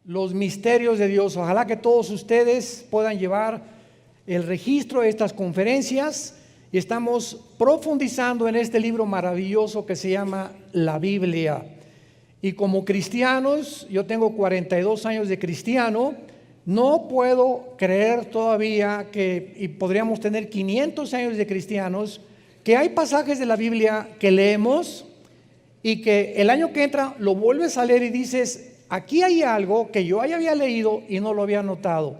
los misterios de Dios. Ojalá que todos ustedes puedan llevar el registro de estas conferencias, y estamos profundizando en este libro maravilloso que se llama la Biblia. Y como cristianos, yo tengo 42 años de cristiano, no puedo creer todavía que, y podríamos tener 500 años de cristianos, que hay pasajes de la Biblia que leemos y que el año que entra lo vuelves a leer y dices, aquí hay algo que yo ya había leído y no lo había notado.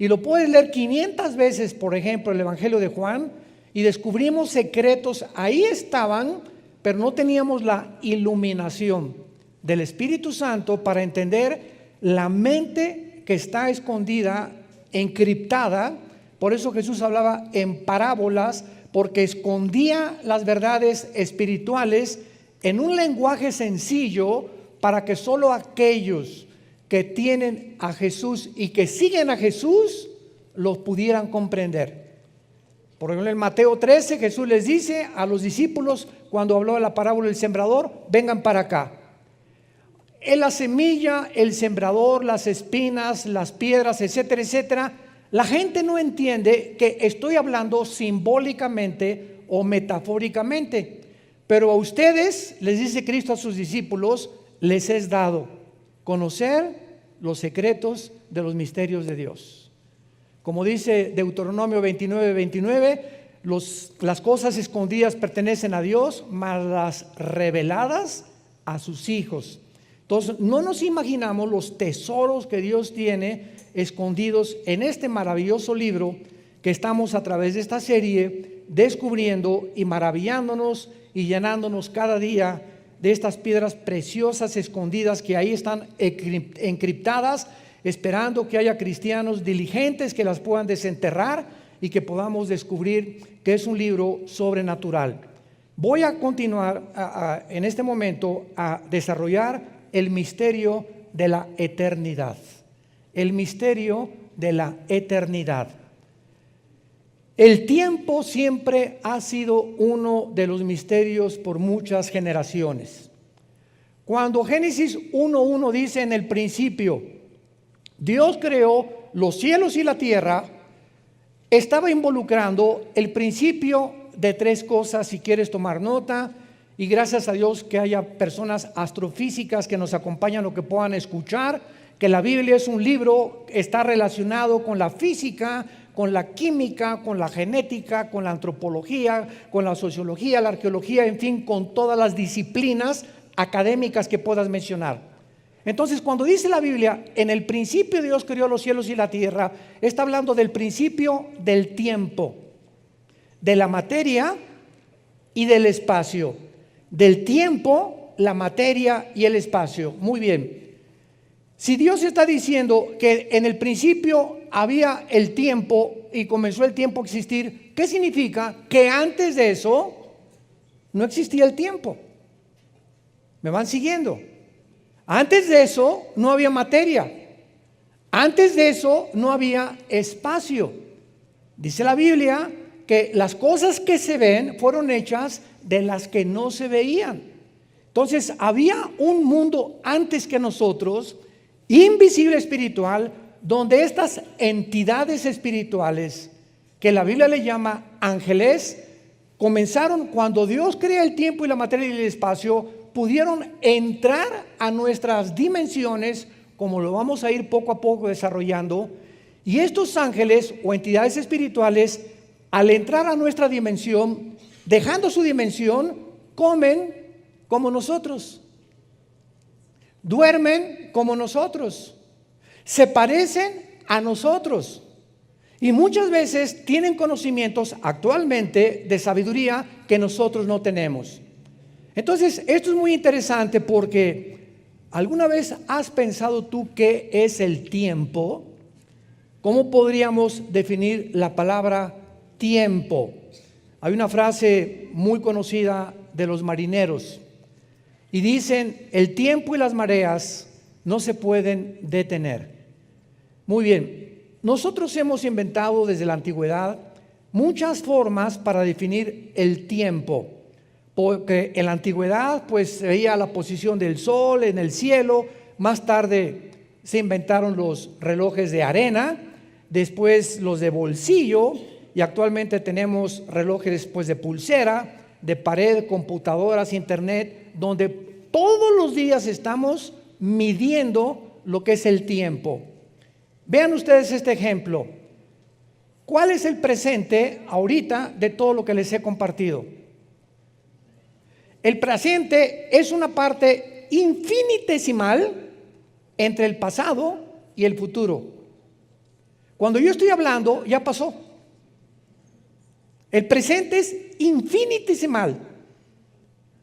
Y lo puedes leer 500 veces, por ejemplo, el Evangelio de Juan, y descubrimos secretos, ahí estaban, pero no teníamos la iluminación del Espíritu Santo para entender la mente que está escondida, encriptada. Por eso Jesús hablaba en parábolas, porque escondía las verdades espirituales en un lenguaje sencillo para que solo aquellos que tienen a Jesús y que siguen a Jesús los pudieran comprender. Por ejemplo, en Mateo 13 Jesús les dice a los discípulos, cuando habló de la parábola del sembrador, vengan para acá. En la semilla, el sembrador, las espinas, las piedras, etcétera, etcétera, la gente no entiende que estoy hablando simbólicamente o metafóricamente, pero a ustedes, les dice Cristo a sus discípulos, les es dado conocer los secretos de los misterios de Dios. Como dice Deuteronomio 29:29, las cosas escondidas pertenecen a Dios, mas las reveladas a sus hijos. Entonces, no nos imaginamos los tesoros que Dios tiene escondidos en este maravilloso libro que estamos a través de esta serie descubriendo y maravillándonos y llenándonos cada día de estas piedras preciosas escondidas que ahí están encriptadas, esperando que haya cristianos diligentes que las puedan desenterrar y que podamos descubrir que es un libro sobrenatural. Voy a continuar en este momento a desarrollar el misterio de la eternidad. El misterio de la eternidad. El tiempo siempre ha sido uno de los misterios por muchas generaciones. Cuando Génesis 1:1 dice en el principio, Dios creó los cielos y la tierra, estaba involucrando el principio de tres cosas, si quieres tomar nota, y gracias a Dios que haya personas astrofísicas que nos acompañan o que puedan escuchar, que la Biblia es un libro, está relacionado con la física, con la química, con la genética, con la antropología, con la sociología, la arqueología, en fin, con todas las disciplinas académicas que puedas mencionar. Entonces, cuando dice la Biblia, en el principio Dios creó los cielos y la tierra, está hablando del principio del tiempo, de la materia y del espacio. Del tiempo, la materia y el espacio. Muy bien. Si Dios está diciendo que en el principio había el tiempo y comenzó el tiempo a existir, ¿qué significa? Que antes de eso no existía el tiempo. ¿Me van siguiendo? Antes de eso no había materia. Antes de eso no había espacio. Dice la Biblia que las cosas que se ven fueron hechas de las que no se veían. Entonces había un mundo antes que nosotros, invisible espiritual, donde estas entidades espirituales, que la Biblia le llama ángeles, comenzaron cuando Dios crea el tiempo y la materia y el espacio, pudieron entrar a nuestras dimensiones, como lo vamos a ir poco a poco desarrollando. Y estos ángeles o entidades espirituales, al entrar a nuestra dimensión, dejando su dimensión, comen como nosotros, duermen como nosotros, se parecen a nosotros y muchas veces tienen conocimientos actualmente de sabiduría que nosotros no tenemos. Entonces, esto es muy interesante porque ¿alguna vez has pensado tú qué es el tiempo? ¿Cómo podríamos definir la palabra tiempo? Hay una frase muy conocida de los marineros y dicen, el tiempo y las mareas no se pueden detener. Muy bien, nosotros hemos inventado desde la antigüedad muchas formas para definir el tiempo. Porque en la antigüedad pues se veía la posición del sol en el cielo, más tarde se inventaron los relojes de arena, después los de bolsillo, y actualmente tenemos relojes pues, de pulsera, de pared, computadoras, internet, donde todos los días estamos midiendo lo que es el tiempo. Vean ustedes este ejemplo. ¿Cuál es el presente ahorita de todo lo que les he compartido? El presente es una parte infinitesimal entre el pasado y el futuro. Cuando yo estoy hablando, ya pasó. El presente es infinitesimal.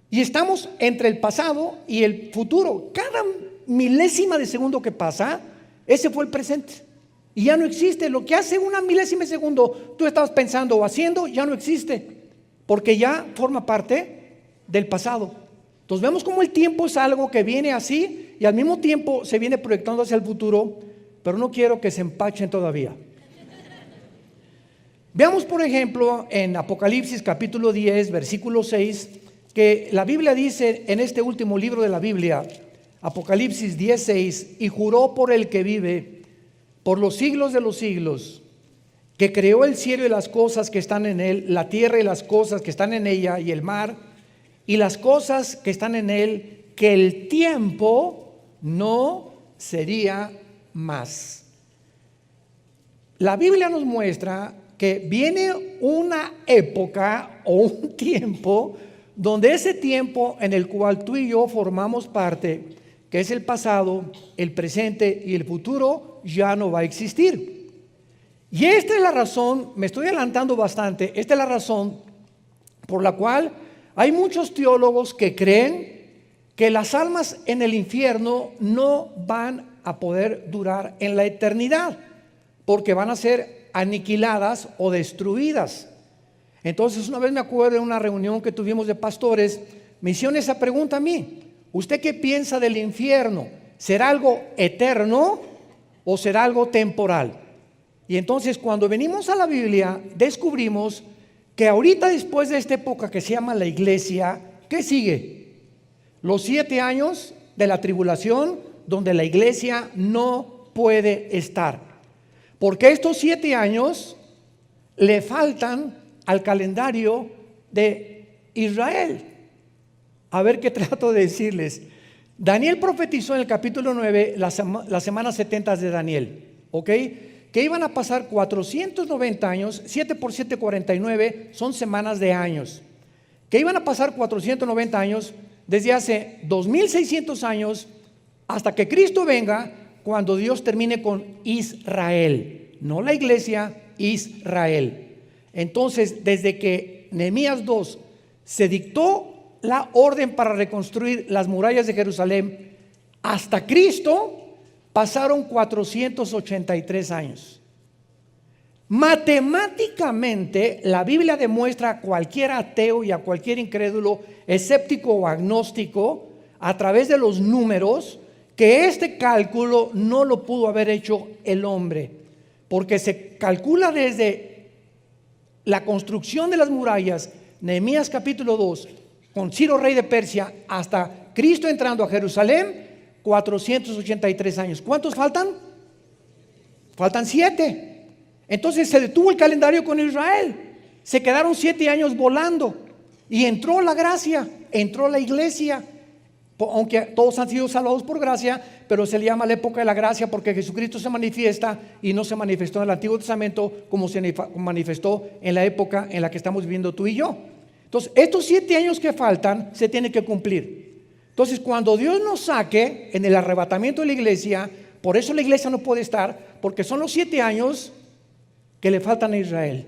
Y estamos entre el pasado y el futuro. Cada milésima de segundo que pasa, ese fue el presente. Y ya no existe. Lo que hace una milésima de segundo tú estabas pensando o haciendo, ya no existe. Porque ya forma parte del pasado. Entonces vemos cómo el tiempo es algo que viene así y al mismo tiempo se viene proyectando hacia el futuro, pero no quiero que se empachen todavía. Veamos por ejemplo en Apocalipsis capítulo 10 versículo 6 que la Biblia dice en este último libro de la Biblia, Apocalipsis 10:6, y juró por el que vive por los siglos de los siglos, que creó el cielo y las cosas que están en él, la tierra y las cosas que están en ella y el mar y las cosas que están en él, que el tiempo no sería más. La Biblia nos muestra que viene una época o un tiempo donde ese tiempo en el cual tú y yo formamos parte, que es el pasado, el presente y el futuro, ya no va a existir. Y esta es la razón, me estoy adelantando bastante, esta es la razón por la cual hay muchos teólogos que creen que las almas en el infierno no van a poder durar en la eternidad, porque van a ser aniquiladas o destruidas. Entonces una vez me acuerdo de una reunión que tuvimos de pastores, me hicieron esa pregunta a mí: ¿usted qué piensa del infierno? ¿Será algo eterno o será algo temporal? Y entonces cuando venimos a la Biblia descubrimos que ahorita después de esta época que se llama la iglesia, ¿qué sigue? Los 7 años de la tribulación donde la iglesia no puede estar. Porque estos 7 años le faltan al calendario de Israel. A ver qué trato de decirles. Daniel profetizó en el capítulo 9 las semanas 70 de Daniel, ¿ok? Que iban a pasar 490 años, 7 por 7, 49, son semanas de años. Que iban a pasar 490 años desde hace 2600 años hasta que Cristo venga, cuando Dios termine con Israel, no la iglesia, Israel. Entonces, desde que Nehemías 2 se dictó la orden para reconstruir las murallas de Jerusalén hasta Cristo, pasaron 483 años. Matemáticamente, la Biblia demuestra a cualquier ateo y a cualquier incrédulo, escéptico o agnóstico, a través de los números, que este cálculo no lo pudo haber hecho el hombre, porque se calcula desde la construcción de las murallas, Nehemías capítulo 2, con Ciro rey de Persia, hasta Cristo entrando a Jerusalén, 483 años. ¿Cuántos faltan? Faltan 7. Entonces se detuvo el calendario con Israel. Se quedaron 7 años volando. Y entró la gracia, entró la iglesia. Aunque todos han sido salvados por gracia, pero se le llama la época de la gracia porque Jesucristo se manifiesta y no se manifestó en el Antiguo Testamento como se manifestó en la época en la que estamos viviendo tú y yo. Entonces, estos 7 años que faltan se tienen que cumplir. Entonces, cuando Dios nos saque en el arrebatamiento de la iglesia, por eso la iglesia no puede estar, porque son los 7 años que le faltan a Israel.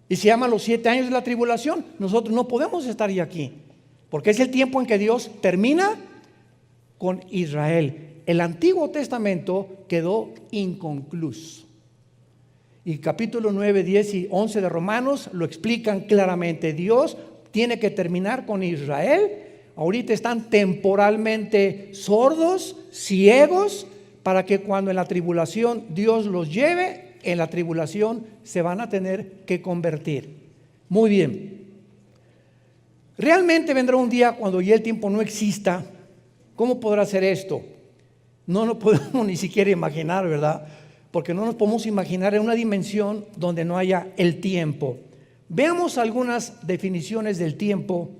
Y se llaman los 7 años de la tribulación. Nosotros no podemos estar ya aquí, porque es el tiempo en que Dios termina con Israel. El Antiguo Testamento quedó inconcluso. Y capítulo 9, 10 y 11 de Romanos lo explican claramente. Dios tiene que terminar con Israel. Ahorita están temporalmente sordos, ciegos, para que cuando en la tribulación Dios los lleve, en la tribulación se van a tener que convertir. Muy bien. Realmente vendrá un día cuando ya el tiempo no exista. ¿Cómo podrá ser esto? no nos podemos ni siquiera imaginar, ¿verdad? Porque no nos podemos imaginar en una dimensión donde no haya el tiempo. Veamos algunas definiciones del tiempo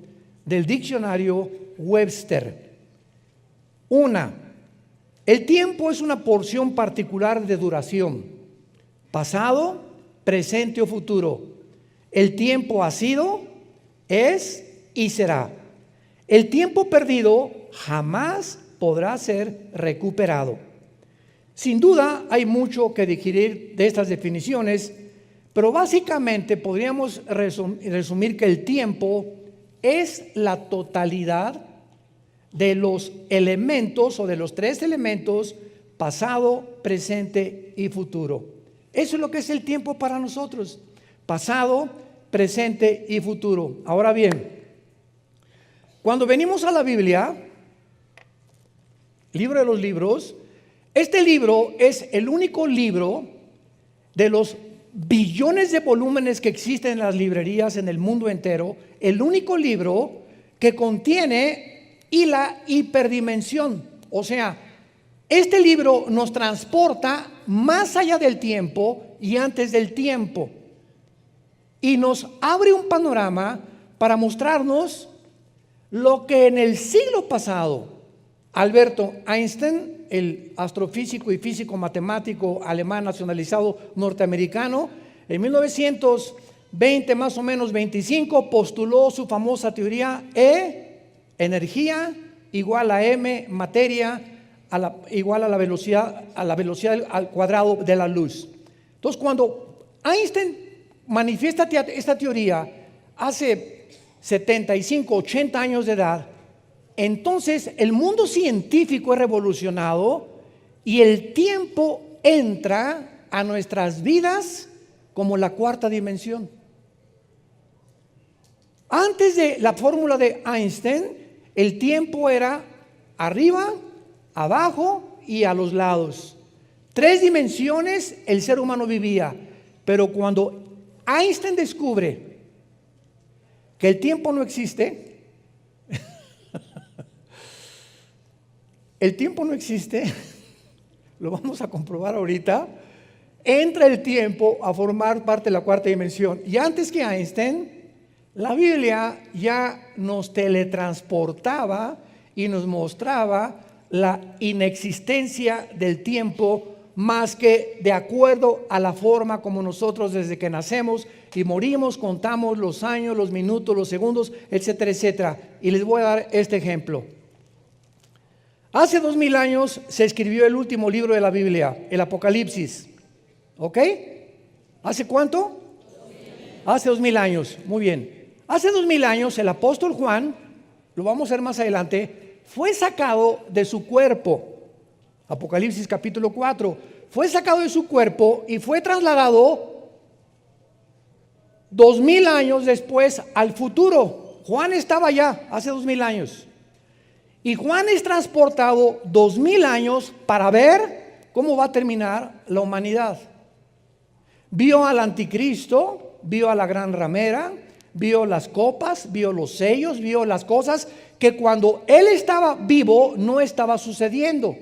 del diccionario Webster. Una, el tiempo es una porción particular de duración, pasado, presente o futuro. El tiempo ha sido, es y será. El tiempo perdido jamás podrá ser recuperado. Sin duda hay mucho que digerir de estas definiciones, pero básicamente podríamos resumir que el tiempo es la totalidad de los elementos o de los tres elementos: pasado, presente y futuro. Eso es lo que es el tiempo para nosotros: pasado, presente y futuro. Ahora bien, cuando venimos a la Biblia, libro de los libros, este libro es el único libro de los billones de volúmenes que existen en las librerías en el mundo entero, el único libro que contiene la hiperdimensión. O sea, este libro nos transporta más allá del tiempo y antes del tiempo, y nos abre un panorama para mostrarnos lo que en el siglo pasado Alberto Einstein, el astrofísico y físico matemático alemán nacionalizado norteamericano, en 1920 más o menos 25, postuló su famosa teoría: E, energía, igual a M, materia, igual a la velocidad al cuadrado de la luz. Entonces, cuando Einstein manifiesta esta teoría hace 75, 80 años de edad, entonces el mundo científico es revolucionado y el tiempo entra a nuestras vidas como la cuarta dimensión. Antes de la fórmula de Einstein, el tiempo era arriba, abajo y a los lados. Tres dimensiones el ser humano vivía. Pero cuando Einstein descubre que el tiempo no existe, el tiempo no existe, lo vamos a comprobar ahorita, entra el tiempo a formar parte de la cuarta dimensión. Y antes que Einstein, la Biblia ya nos teletransportaba y nos mostraba la inexistencia del tiempo, más que de acuerdo a la forma como nosotros desde que nacemos y morimos contamos los años, los minutos, los segundos, etcétera, etcétera. Y les voy a dar este ejemplo. Hace 2000 años se escribió el último libro de la Biblia, el Apocalipsis. ¿Ok? ¿Hace cuánto? Hace 2000 años. Muy bien. Hace 2000 años el apóstol Juan, lo vamos a ver más adelante, fue sacado de su cuerpo. Apocalipsis capítulo 4. Fue sacado de su cuerpo y fue trasladado 2000 años después al futuro. Juan estaba allá hace 2000 años. Y Juan es transportado 2000 años para ver cómo va a terminar la humanidad. Vio al anticristo, vio a la gran ramera, vio las copas, vio los sellos, vio las cosas que cuando él estaba vivo no estaba sucediendo.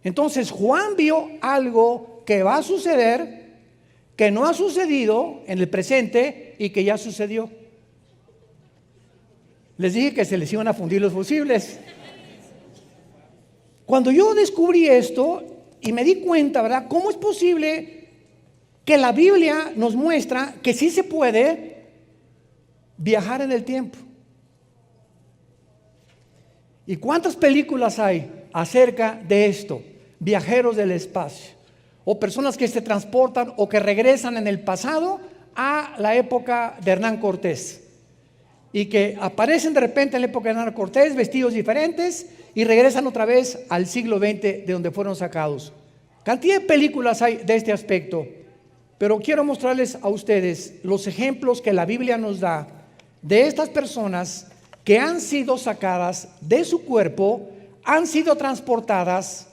Entonces Juan vio algo que va a suceder, que no ha sucedido en el presente y que ya sucedió. Les dije que se les iban a fundir los fusibles. Cuando yo descubrí esto y me di cuenta, ¿verdad?, ¿cómo es posible que la Biblia nos muestra que sí se puede viajar en el tiempo? ¿Y cuántas películas hay acerca de esto? Viajeros del espacio, o personas que se transportan o que regresan en el pasado a la época de Hernán Cortés y que aparecen de repente en la época de Hernán Cortés vestidos diferentes y regresan otra vez al siglo XX de donde fueron sacados. Cantidad de películas hay de este aspecto, pero quiero mostrarles a ustedes los ejemplos que la Biblia nos da de estas personas que han sido sacadas de su cuerpo, han sido transportadas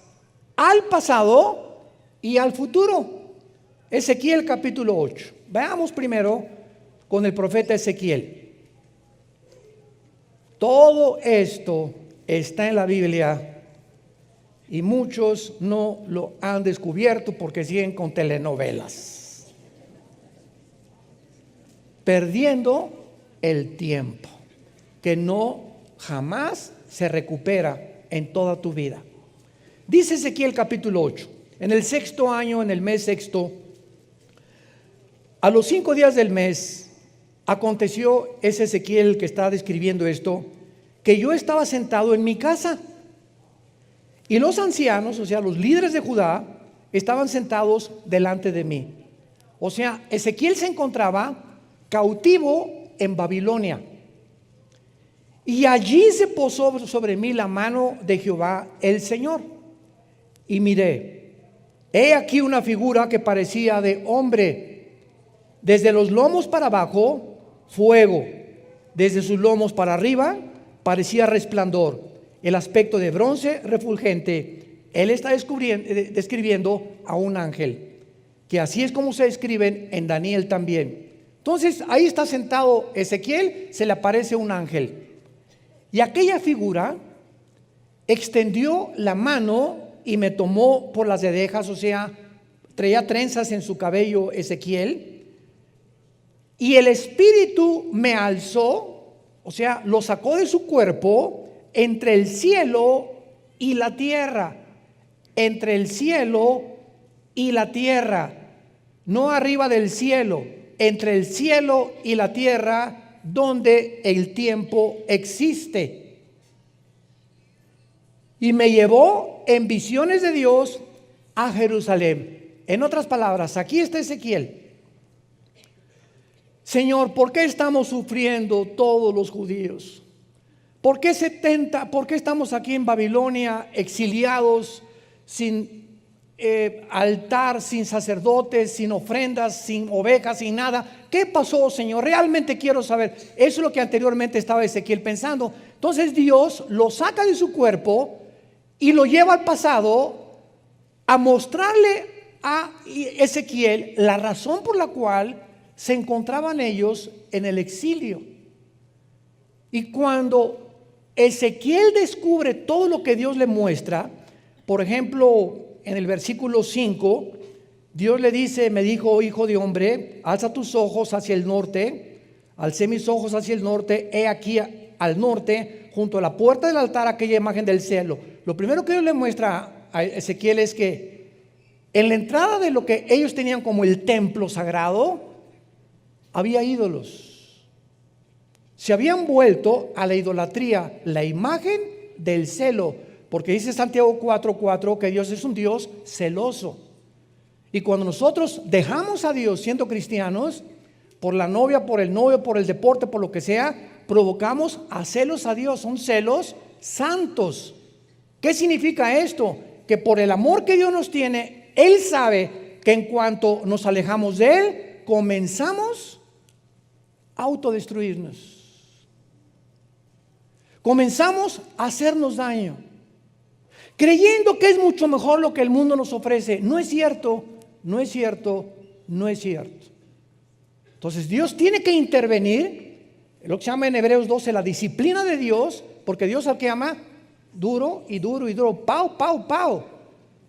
al pasado y al futuro. Ezequiel capítulo 8. Veamos primero con el profeta Ezequiel. Todo esto está en la Biblia y muchos no lo han descubierto porque siguen con telenovelas, perdiendo el tiempo que no jamás se recupera en toda tu vida. Dice Ezequiel capítulo 8, en el 6º año, en el mes 6º, a los 5 días del mes, aconteció, es Ezequiel que está describiendo esto, que yo estaba sentado en mi casa y los ancianos, o sea, los líderes de Judá, estaban sentados delante de mí. O sea, Ezequiel se encontraba cautivo en Babilonia. Y allí se posó sobre mí la mano de Jehová el Señor. Y miré, he aquí una figura que parecía de hombre. Desde los lomos para abajo, fuego. Desde sus lomos para arriba, parecía resplandor. El aspecto de bronce refulgente. Él está describiendo a un ángel, que así es como se describen en Daniel también. Entonces ahí está sentado Ezequiel, se le aparece un ángel. Y aquella figura extendió la mano y me tomó por las orejas, o sea, traía trenzas en su cabello Ezequiel. Y el espíritu me alzó, o sea, lo sacó de su cuerpo entre el cielo y la tierra. Entre el cielo y la tierra. No arriba del cielo, entre el cielo y la tierra, donde el tiempo existe. Y me llevó en visiones de Dios a Jerusalén. En otras palabras, aquí está Ezequiel. Señor, ¿por qué estamos sufriendo todos los judíos? ¿Por qué estamos aquí en Babilonia exiliados, sin altar, sin sacerdotes, sin ofrendas, sin ovejas, sin nada? ¿Qué pasó, Señor? Realmente quiero saber. Eso es lo que anteriormente estaba Ezequiel pensando. Entonces Dios lo saca de su cuerpo y lo lleva al pasado a mostrarle a Ezequiel la razón por la cual se encontraban ellos en el exilio. Y cuando Ezequiel descubre todo lo que Dios le muestra, por ejemplo, en el versículo 5, Dios le dice, me dijo, hijo de hombre, alza tus ojos hacia el norte. Alcé mis ojos hacia el norte, he aquí al norte, junto a la puerta del altar, aquella imagen del cielo. Lo primero que Dios le muestra a Ezequiel es que en la entrada de lo que ellos tenían como el templo sagrado, había ídolos. Se habían vuelto a la idolatría, la imagen del celo, porque dice Santiago 4:4 que Dios es un Dios celoso. Y cuando nosotros dejamos a Dios siendo cristianos, por la novia, por el novio, por el deporte, por lo que sea, provocamos a celos a Dios. Son celos santos. ¿Qué significa esto? Que por el amor que Dios nos tiene, Él sabe que en cuanto nos alejamos de Él, comenzamos a autodestruirnos. Comenzamos a hacernos daño, creyendo que es mucho mejor lo que el mundo nos ofrece. No es cierto, no es cierto, no es cierto. Entonces Dios tiene que intervenir, lo que se llama en Hebreos 12 la disciplina de Dios, porque Dios al que ama duro y duro y duro, pau, pau, pau.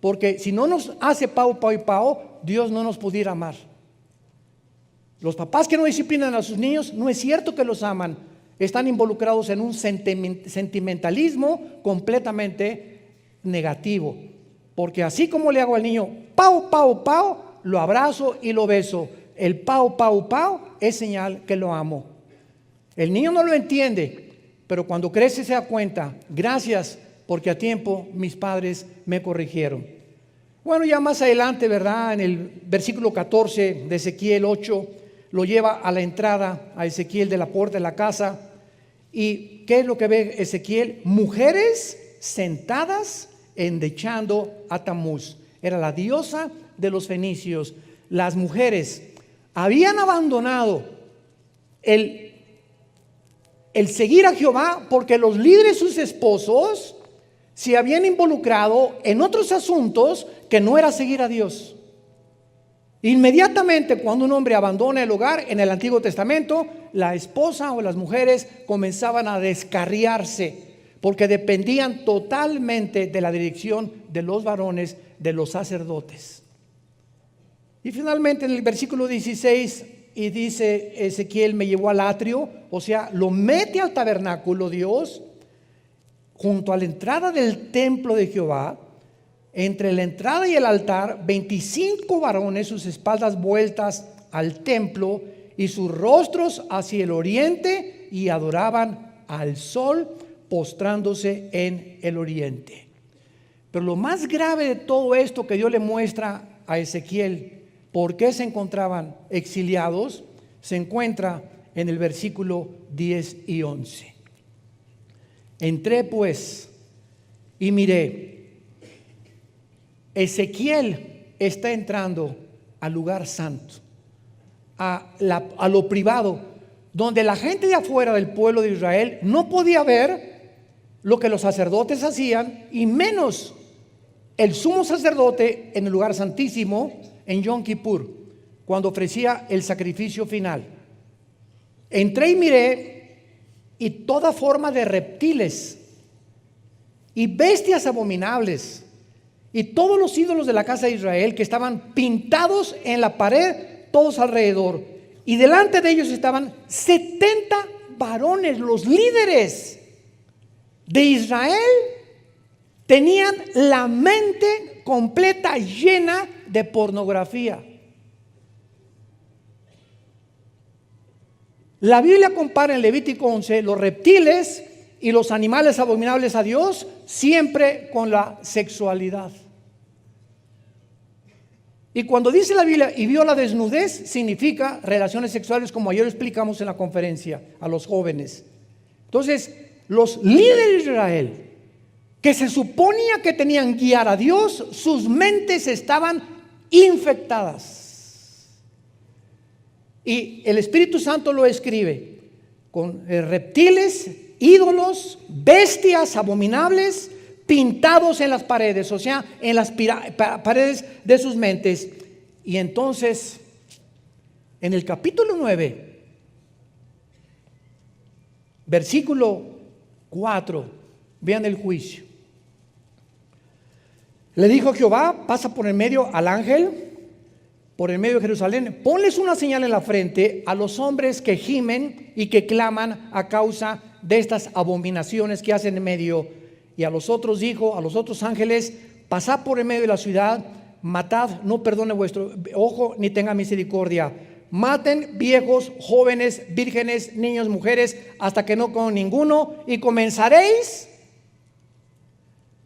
Porque si no nos hace pau, pau y pau, Dios no nos pudiera amar. Los papás que no disciplinan a sus niños, no es cierto que los aman. Están involucrados en un sentimentalismo completamente negativo. Porque así como le hago al niño pau, pau, pau, lo abrazo y lo beso. El pau, pau, pau es señal que lo amo. El niño no lo entiende, pero cuando crece se da cuenta, gracias porque a tiempo mis padres me corrigieron. Bueno, ya más adelante, ¿verdad? En el versículo 14 de Ezequiel 8, lo lleva a la entrada a Ezequiel de la puerta de la casa. ¿Y qué es lo que ve Ezequiel? Mujeres sentadas endechando a Tamuz. Era la diosa de los fenicios. Las mujeres habían abandonado el seguir a Jehová porque los líderes, sus esposos, se habían involucrado en otros asuntos que no era seguir a Dios. Inmediatamente cuando un hombre abandona el hogar en el Antiguo Testamento, la esposa o las mujeres comenzaban a descarriarse, porque dependían totalmente de la dirección de los varones, de los sacerdotes. Y finalmente en el versículo 16, y dice Ezequiel, me llevó al atrio, o sea, lo mete al tabernáculo Dios, junto a la entrada del templo de Jehová, entre la entrada y el altar, 25 varones, sus espaldas vueltas al templo y sus rostros hacia el oriente, y adoraban al sol, postrándose en el oriente. Pero lo más grave de todo esto que Dios le muestra a Ezequiel, por qué se encontraban exiliados, se encuentra en el versículo 10 y 11. Entré pues y miré. Ezequiel está entrando al lugar santo, a lo privado, donde la gente de afuera del pueblo de Israel no podía ver lo que los sacerdotes hacían, y menos el sumo sacerdote en el lugar santísimo en Yom Kippur, cuando ofrecía el sacrificio final. Entré y miré, y toda forma de reptiles y bestias abominables y todos los ídolos de la casa de Israel, que estaban pintados en la pared todos alrededor, y delante de ellos estaban 70 varones, los líderes de Israel. Tenían la mente completa llena de pornografía. La Biblia compara en Levítico 11 los reptiles y los animales abominables a Dios, siempre con la sexualidad. Y cuando dice la Biblia y vio la desnudez, significa relaciones sexuales, como ayer explicamos en la conferencia a los jóvenes. Entonces, los líderes de Israel, que se suponía que tenían guiar a Dios, sus mentes estaban infectadas. Y el Espíritu Santo lo escribe con reptiles, ídolos, bestias abominables pintados en las paredes, o sea, en las paredes de sus mentes. Y entonces, en el capítulo 9, versículo 4, vean el juicio. Le dijo Jehová: pasa por el medio al ángel, por el medio de Jerusalén, ponles una señal en la frente a los hombres que gimen y que claman a causa de estas abominaciones que hacen en medio. Y a los otros dijo, a los otros ángeles: pasad por el medio de la ciudad, matad, no perdone vuestro ojo ni tenga misericordia. Maten viejos, jóvenes, vírgenes, niños, mujeres, hasta que no coman ninguno, y comenzaréis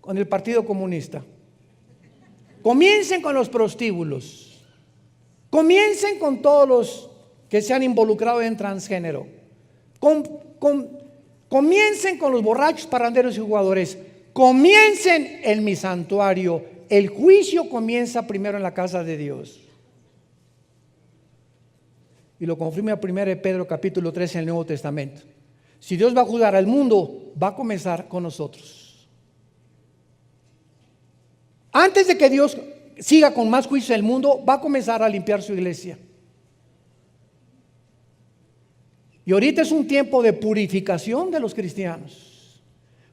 con el Partido Comunista. Comiencen con los prostíbulos. Comiencen con todos los que se han involucrado en transgénero. Comiencen con los borrachos, parranderos y jugadores. Comiencen en mi santuario. El juicio comienza primero en la casa de Dios. Y lo confirma 1 Pedro capítulo 3 en el Nuevo Testamento. Si Dios va a juzgar al mundo, va a comenzar con nosotros. Antes de que Dios siga con más juicio en el mundo, va a comenzar a limpiar su iglesia. Y ahorita es un tiempo de purificación de los cristianos,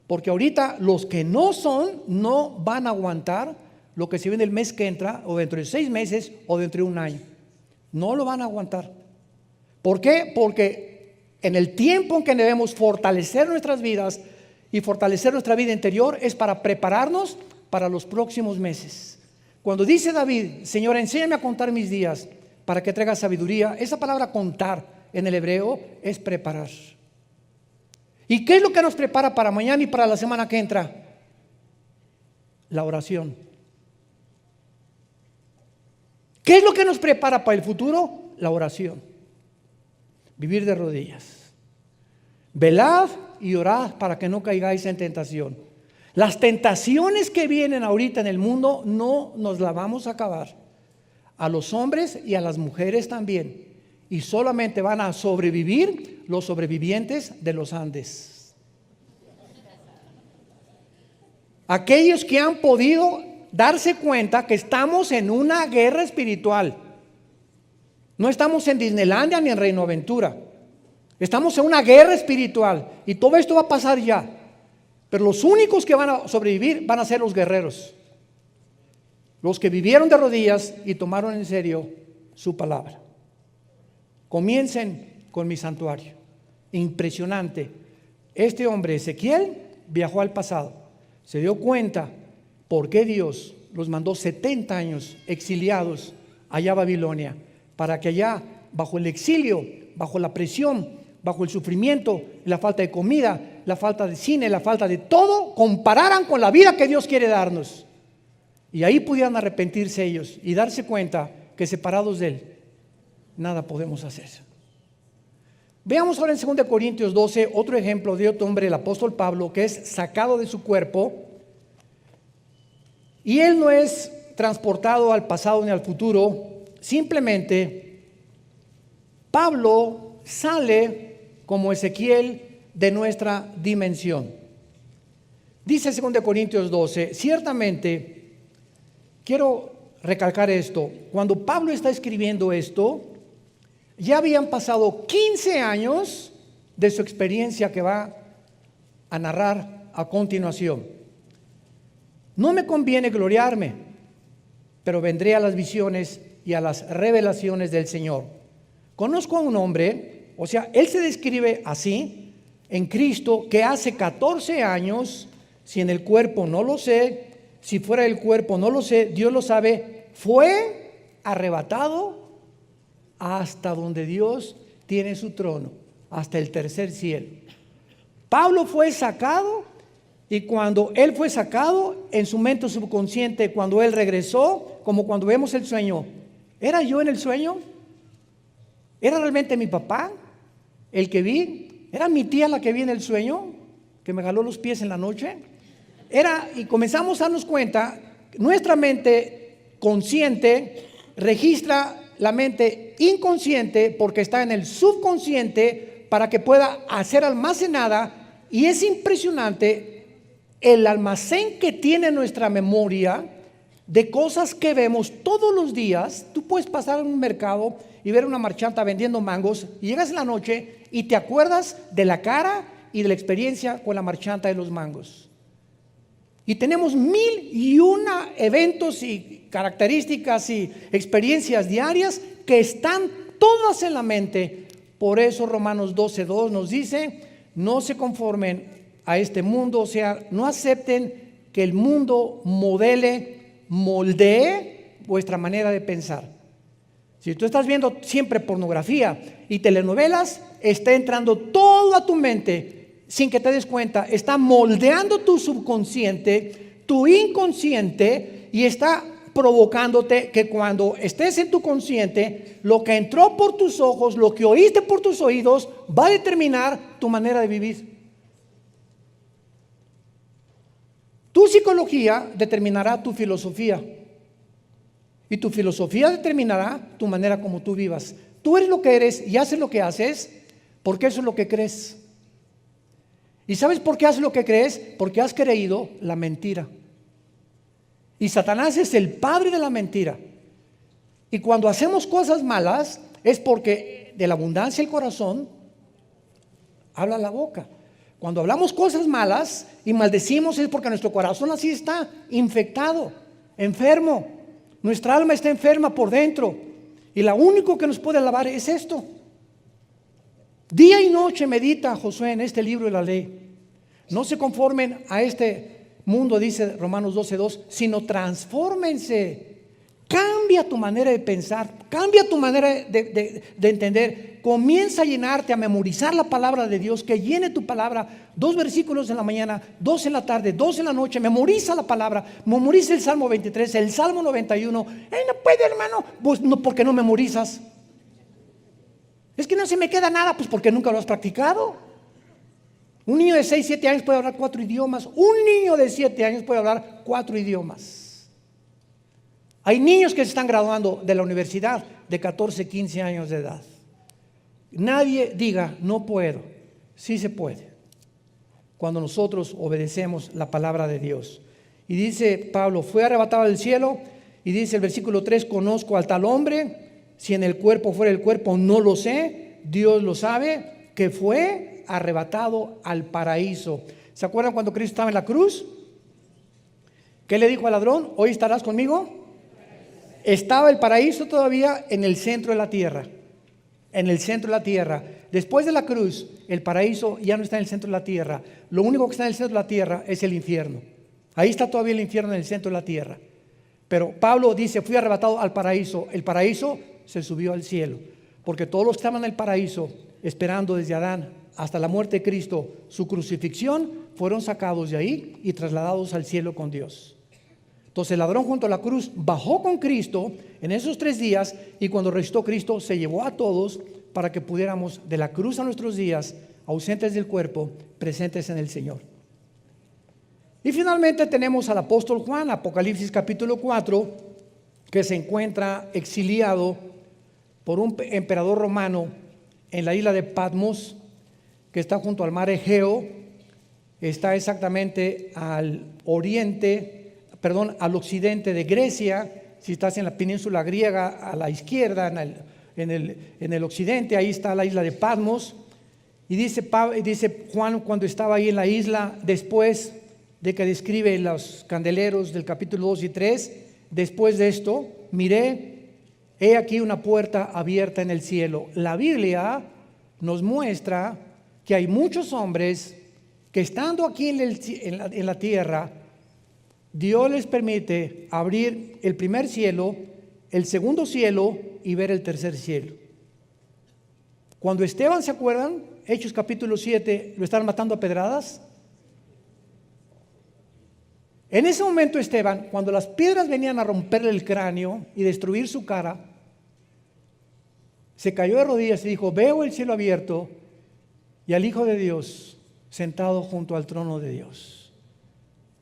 porque ahorita los que no son, no van a aguantar lo que se viene el mes que entra, o dentro de 6 meses, o dentro de un año. No lo van a aguantar. ¿Por qué? Porque en el tiempo en que debemos fortalecer nuestras vidas y fortalecer nuestra vida interior, es para prepararnos para los próximos meses. Cuando dice David: Señor, enséñame a contar mis días para que traiga sabiduría, esa palabra contar en el hebreo es preparar. ¿Y qué es lo que nos prepara para mañana y para la semana que entra? La oración. ¿Qué es lo que nos prepara para el futuro? La oración. Vivir de rodillas. Velad y orad para que no caigáis en tentación. Las tentaciones que vienen ahorita en el mundo no nos las vamos a acabar. A los hombres y a las mujeres también. Y solamente van a sobrevivir los sobrevivientes de los Andes. Aquellos que han podido darse cuenta que estamos en una guerra espiritual. No estamos en Disneylandia ni en Reino Aventura. Estamos en una guerra espiritual. Y todo esto va a pasar ya. Pero los únicos que van a sobrevivir van a ser los guerreros, los que vivieron de rodillas y tomaron en serio su palabra. Comiencen con mi santuario. Impresionante. Este hombre, Ezequiel, viajó al pasado. Se dio cuenta por qué Dios los mandó 70 años exiliados allá a Babilonia, para que allá, bajo el exilio, bajo la presión, bajo el sufrimiento, la falta de comida, la falta de cine, la falta de todo, compararan con la vida que Dios quiere darnos. Y ahí pudieran arrepentirse ellos y darse cuenta que separados de Él, nada podemos hacer. Veamos ahora en 2 Corintios 12 otro ejemplo de otro hombre, el apóstol Pablo, que es sacado de su cuerpo. Y él no es transportado al pasado ni al futuro, simplemente Pablo sale como Ezequiel de nuestra dimensión. Dice 2 Corintios 12, ciertamente, quiero recalcar esto, cuando Pablo está escribiendo esto, ya habían pasado 15 años de su experiencia que va a narrar a continuación. No me conviene gloriarme, pero vendré a las visiones y a las revelaciones del Señor. Conozco a un hombre, o sea, él se describe así, en Cristo, que hace 14 años, si en el cuerpo no lo sé, si fuera del cuerpo no lo sé, Dios lo sabe, fue arrebatado hasta donde Dios tiene su trono, hasta el tercer cielo. Pablo fue sacado, y cuando él fue sacado, en su mente subconsciente, cuando él regresó, como cuando vemos el sueño, ¿era yo en el sueño? ¿Era realmente mi papá el que vi? ¿Era mi tía la que vi en el sueño, que me jaló los pies en la noche? Y comenzamos a darnos cuenta, nuestra mente consciente registra la mente inconsciente porque está en el subconsciente para que pueda ser almacenada, y es impresionante el almacén que tiene nuestra memoria de cosas que vemos todos los días. Tú puedes pasar en un mercado y ver una marchanta vendiendo mangos y llegas en la noche y te acuerdas de la cara y de la experiencia con la marchanta de los mangos. Y tenemos 1001 eventos y características y experiencias diarias que están todas en la mente. Por eso Romanos 12:2 nos dice: no se conformen a este mundo, o sea, no acepten que el mundo moldee vuestra manera de pensar. Si tú estás viendo siempre pornografía y telenovelas, está entrando todo a tu mente sin que te des cuenta, está moldeando tu subconsciente, tu inconsciente, y está provocándote que cuando estés en tu consciente, lo que entró por tus ojos, lo que oíste por tus oídos, va a determinar tu manera de vivir. Tu psicología determinará tu filosofía, y tu filosofía determinará tu manera como tú vivas. Tú eres lo que eres y haces lo que haces porque eso es lo que crees. ¿Y sabes por qué haces lo que crees? Porque has creído la mentira. Y Satanás es el padre de la mentira. Y cuando hacemos cosas malas es porque de la abundancia del corazón habla la boca. Cuando hablamos cosas malas y maldecimos es porque nuestro corazón así está infectado, enfermo. Nuestra alma está enferma por dentro. Y lo único que nos puede lavar es esto. Día y noche medita Josué en este libro de la ley. No se conformen a este mundo, dice Romanos 12:2, sino transfórmense. Cambia tu manera de pensar, cambia tu manera de entender. Comienza a llenarte, a memorizar la palabra de Dios, que llene tu palabra. 2 versículos en la mañana, 2 en la tarde, 2 en la noche. Memoriza la palabra, memoriza el Salmo 23, el Salmo 91. No puede, hermano, pues no, porque no memorizas. Es que no se me queda nada, pues porque nunca lo has practicado. Un niño de 6, 7 años puede hablar 4 idiomas. Un niño de 7 años puede hablar 4 idiomas. Hay niños que se están graduando de la universidad de 14, 15 años de edad. Nadie diga, no puedo. Sí se puede, cuando nosotros obedecemos la palabra de Dios. Y dice Pablo, fue arrebatado del cielo, y dice el versículo 3, conozco al tal hombre, si en el cuerpo fuera el cuerpo, no lo sé, Dios lo sabe, que fue arrebatado al paraíso. ¿Se acuerdan cuando Cristo estaba en la cruz? ¿Qué le dijo al ladrón? Hoy estarás conmigo. Estaba el paraíso todavía en el centro de la tierra. En el centro de la tierra. Después de la cruz, el paraíso ya no está en el centro de la tierra. Lo único que está en el centro de la tierra es el infierno. Ahí está todavía el infierno en el centro de la tierra. Pero Pablo dice, fui arrebatado al paraíso. El paraíso se subió al cielo. Porque todos los que estaban en el paraíso, esperando desde Adán hasta la muerte de Cristo, su crucifixión, fueron sacados de ahí y trasladados al cielo con Dios. Entonces el ladrón junto a la cruz bajó con Cristo en esos 3 días, y cuando resucitó Cristo se llevó a todos para que pudiéramos de la cruz a nuestros días, ausentes del cuerpo, presentes en el Señor. Y finalmente tenemos al apóstol Juan, Apocalipsis capítulo 4, que se encuentra exiliado por un emperador romano en la isla de Patmos, que está junto al mar Egeo. Está exactamente al occidente de Grecia. Si estás en la península griega, a la izquierda, en el occidente, ahí está la isla de Patmos. Y dice Juan, cuando estaba ahí en la isla, después de que describe los candeleros del capítulo 2 y 3, después de esto, miré, he aquí una puerta abierta en el cielo. La Biblia nos muestra que hay muchos hombres que estando aquí en la tierra, Dios les permite abrir el primer cielo, el segundo cielo y ver el tercer cielo. Cuando Esteban, ¿se acuerdan? Hechos capítulo 7, lo están matando a pedradas. En ese momento Esteban, cuando las piedras venían a romperle el cráneo y destruir su cara, se cayó de rodillas y dijo, veo el cielo abierto y al Hijo de Dios sentado junto al trono de Dios.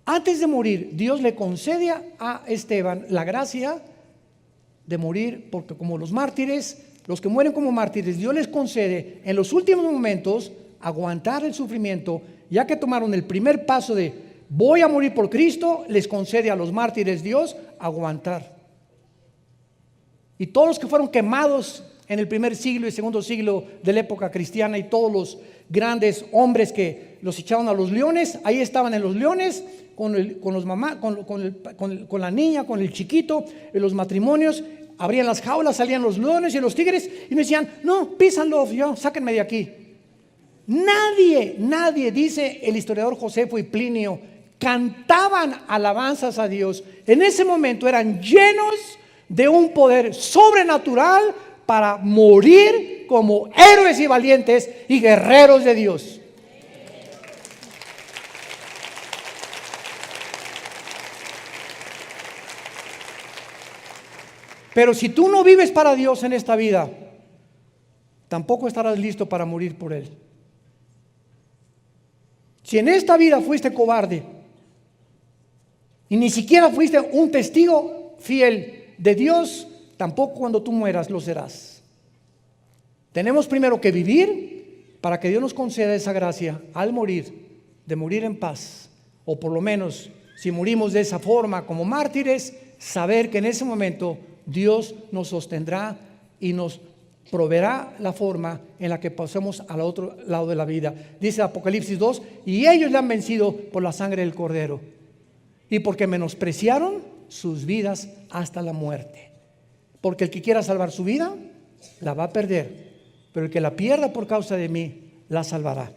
Antes de morir, Dios le concede a Esteban la gracia de morir, porque como los mártires, los que mueren como mártires, Dios les concede en los últimos momentos aguantar el sufrimiento, ya que tomaron el primer paso de voy a morir por Cristo, les concede a los mártires Dios aguantar. Y todos los que fueron quemados en el primer siglo y segundo siglo de la época cristiana, y todos los grandes hombres que los echaron a los leones, ahí estaban en los leones con los mamás, con la niña, con el chiquito, en los matrimonios, abrían las jaulas, salían los leones y los tigres y me decían, no, písanlo, sáquenme de aquí. Nadie, dice el historiador Josefo y Plinio, cantaban alabanzas a Dios. En ese momento eran llenos de un poder sobrenatural para morir como héroes y valientes y guerreros de Dios. Pero si tú no vives para Dios en esta vida, tampoco estarás listo para morir por Él. Si en esta vida fuiste cobarde y ni siquiera fuiste un testigo fiel de Dios, tampoco cuando tú mueras lo serás. Tenemos primero que vivir para que Dios nos conceda esa gracia al morir, de morir en paz, o por lo menos si morimos de esa forma como mártires, saber que en ese momento Dios nos sostendrá y nos proveerá la forma en la que pasemos al otro lado de la vida. Dice Apocalipsis 2, y ellos le han vencido por la sangre del Cordero y porque menospreciaron sus vidas hasta la muerte. Porque el que quiera salvar su vida, la va a perder, pero el que la pierda por causa de mí, la salvará.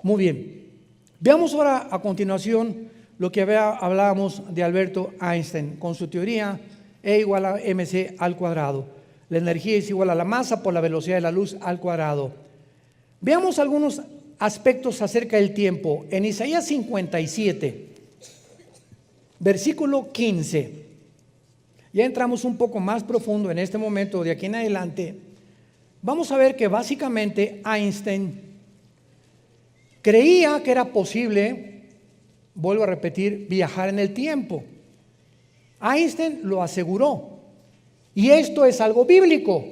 Muy bien, veamos ahora a continuación lo que hablábamos de Alberto Einstein con su teoría E igual a mc al cuadrado. La energía es igual a la masa por la velocidad de la luz al cuadrado. Veamos algunos aspectos acerca del tiempo. En Isaías 57, versículo 15, ya entramos un poco más profundo en este momento. De aquí en adelante vamos a ver que básicamente Einstein creía que era posible, vuelvo a repetir, viajar en el tiempo. Einstein lo aseguró, y esto es algo bíblico.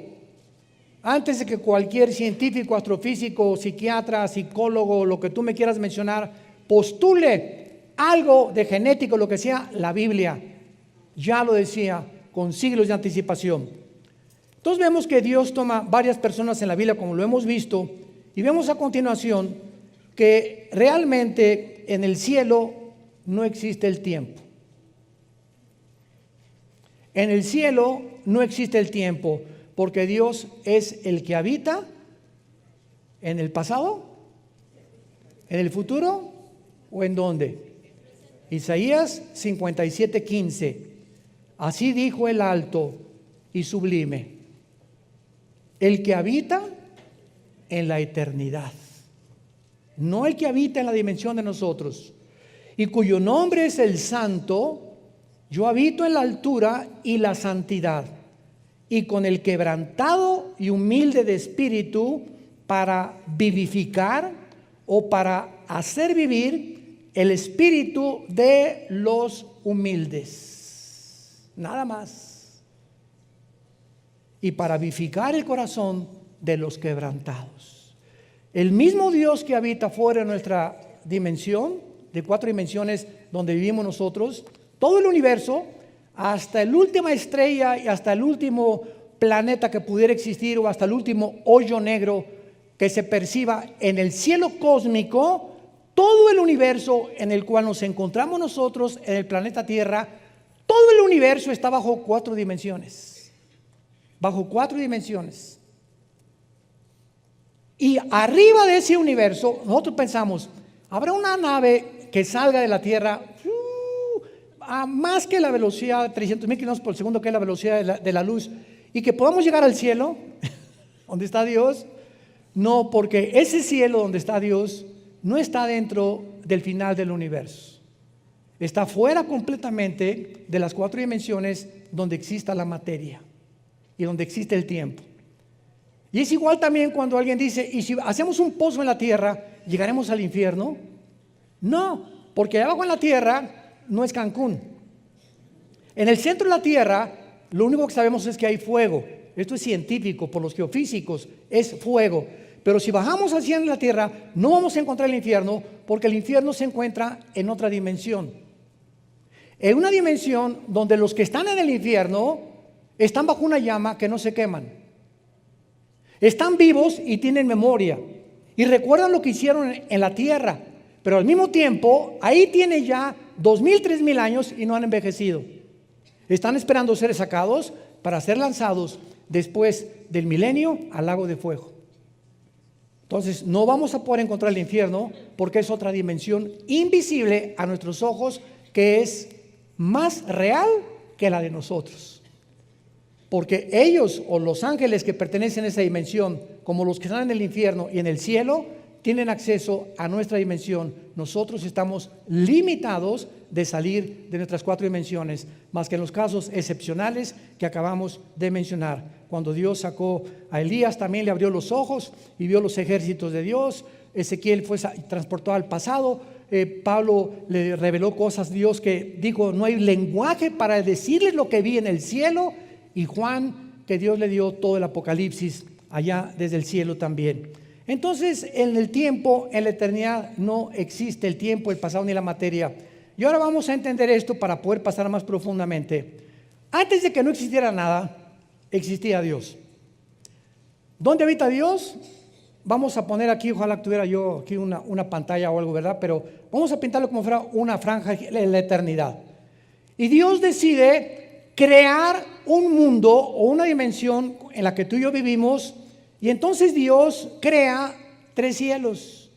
Antes de que cualquier científico, astrofísico, psiquiatra, psicólogo, lo que tú me quieras mencionar, postule algo de genético, lo que sea, la Biblia ya lo decía con siglos de anticipación. Entonces vemos que Dios toma varias personas en la Biblia, como lo hemos visto, y vemos a continuación que realmente en el cielo no existe el tiempo. En el cielo no existe el tiempo, porque Dios es el que habita en el pasado, en el futuro o en dónde. Isaías 57:15. Así dijo el alto y sublime, el que habita en la eternidad, no el que habita en la dimensión de nosotros, y cuyo nombre es el Santo. Yo habito en la altura y la santidad, y con el quebrantado y humilde de espíritu, para vivificar o para hacer vivir el espíritu de los humildes. Nada más. Y para vivificar el corazón de los quebrantados. El mismo Dios que habita fuera de nuestra dimensión, de 4 dimensiones donde vivimos nosotros, todo el universo, hasta la última estrella y hasta el último planeta que pudiera existir, o hasta el último hoyo negro que se perciba en el cielo cósmico, todo el universo en el cual nos encontramos nosotros, en el planeta Tierra, todo el universo está bajo 4 dimensiones. Bajo 4 dimensiones. Y arriba de ese universo, nosotros pensamos, habrá una nave que salga de la Tierra a más que la velocidad de 300,000 kilómetros por segundo, que es la velocidad de la luz, y que podamos llegar al cielo, donde está Dios. No, porque ese cielo donde está Dios no está dentro del final del universo. Está fuera completamente de las 4 dimensiones donde exista la materia y donde existe el tiempo. Y es igual también cuando alguien dice, ¿y si hacemos un pozo en la tierra, llegaremos al infierno? No, porque abajo en la tierra no es Cancún. En el centro de la tierra, lo único que sabemos es que hay fuego. Esto es científico, por los geofísicos, es fuego. Pero si bajamos hacia la tierra, no vamos a encontrar el infierno, porque el infierno se encuentra en otra dimensión. En una dimensión donde los que están en el infierno están bajo una llama que no se queman. Están vivos y tienen memoria. Y recuerdan lo que hicieron en la tierra. Pero al mismo tiempo, ahí tienen ya 2,000, 3,000 años y no han envejecido. Están esperando ser sacados para ser lanzados después del milenio al lago de fuego. Entonces no vamos a poder encontrar el infierno, porque es otra dimensión invisible a nuestros ojos, que es más real que la de nosotros. Porque ellos, o los ángeles que pertenecen a esa dimensión, como los que están en el infierno y en el cielo, tienen acceso a nuestra dimensión. Nosotros estamos limitados de salir de nuestras 4 dimensiones, más que en los casos excepcionales que acabamos de mencionar. Cuando Dios sacó a Elías, también le abrió los ojos y vio los ejércitos de Dios. Ezequiel fue transportado al pasado. Pablo le reveló cosas a Dios que dijo, no hay lenguaje para decirles lo que vi en el cielo. Y Juan, que Dios le dio todo el Apocalipsis allá desde el cielo también. Entonces, en el tiempo, en la eternidad, no existe el tiempo, el pasado ni la materia. Y ahora vamos a entender esto para poder pasar más profundamente. Antes de que no existiera nada, existía Dios. ¿Dónde habita Dios? Vamos a poner aquí, ojalá tuviera yo aquí una pantalla o algo, ¿verdad? Pero vamos a pintarlo como fuera una franja en la eternidad. Y Dios decide crear un mundo o una dimensión en la que tú y yo vivimos. Y entonces Dios crea 3 cielos.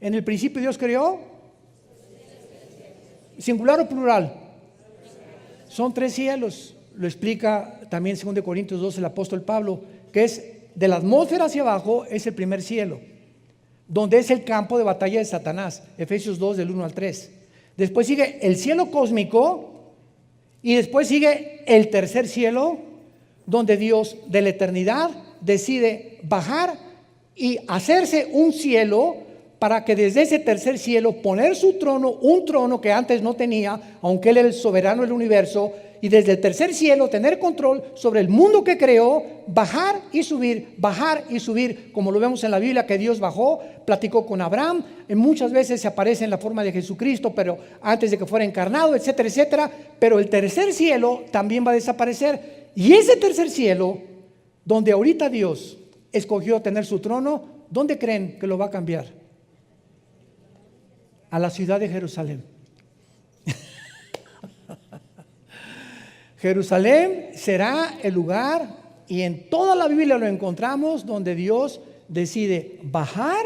En el principio Dios creó, ¿singular o plural? Son 3 cielos. Lo explica también 2 Corintios 2 el apóstol Pablo, que es de la atmósfera hacia abajo, es el primer cielo, donde es el campo de batalla de Satanás. Efesios 2 del 1 al 3. Después sigue el cielo cósmico y después sigue el tercer cielo, donde Dios de la eternidad decide bajar y hacerse un cielo para que desde ese tercer cielo poner su trono, un trono que antes no tenía, aunque Él es el soberano del universo, y desde el tercer cielo tener control sobre el mundo que creó, bajar y subir, como lo vemos en la Biblia, que Dios bajó, platicó con Abraham, y muchas veces se aparece en la forma de Jesucristo, pero antes de que fuera encarnado, etcétera, etcétera. Pero el tercer cielo también va a desaparecer, y ese tercer cielo, donde ahorita Dios escogió tener su trono, ¿dónde creen que lo va a cambiar? a la ciudad de Jerusalén. Jerusalén será el lugar, y en toda la Biblia lo encontramos, donde Dios decide bajar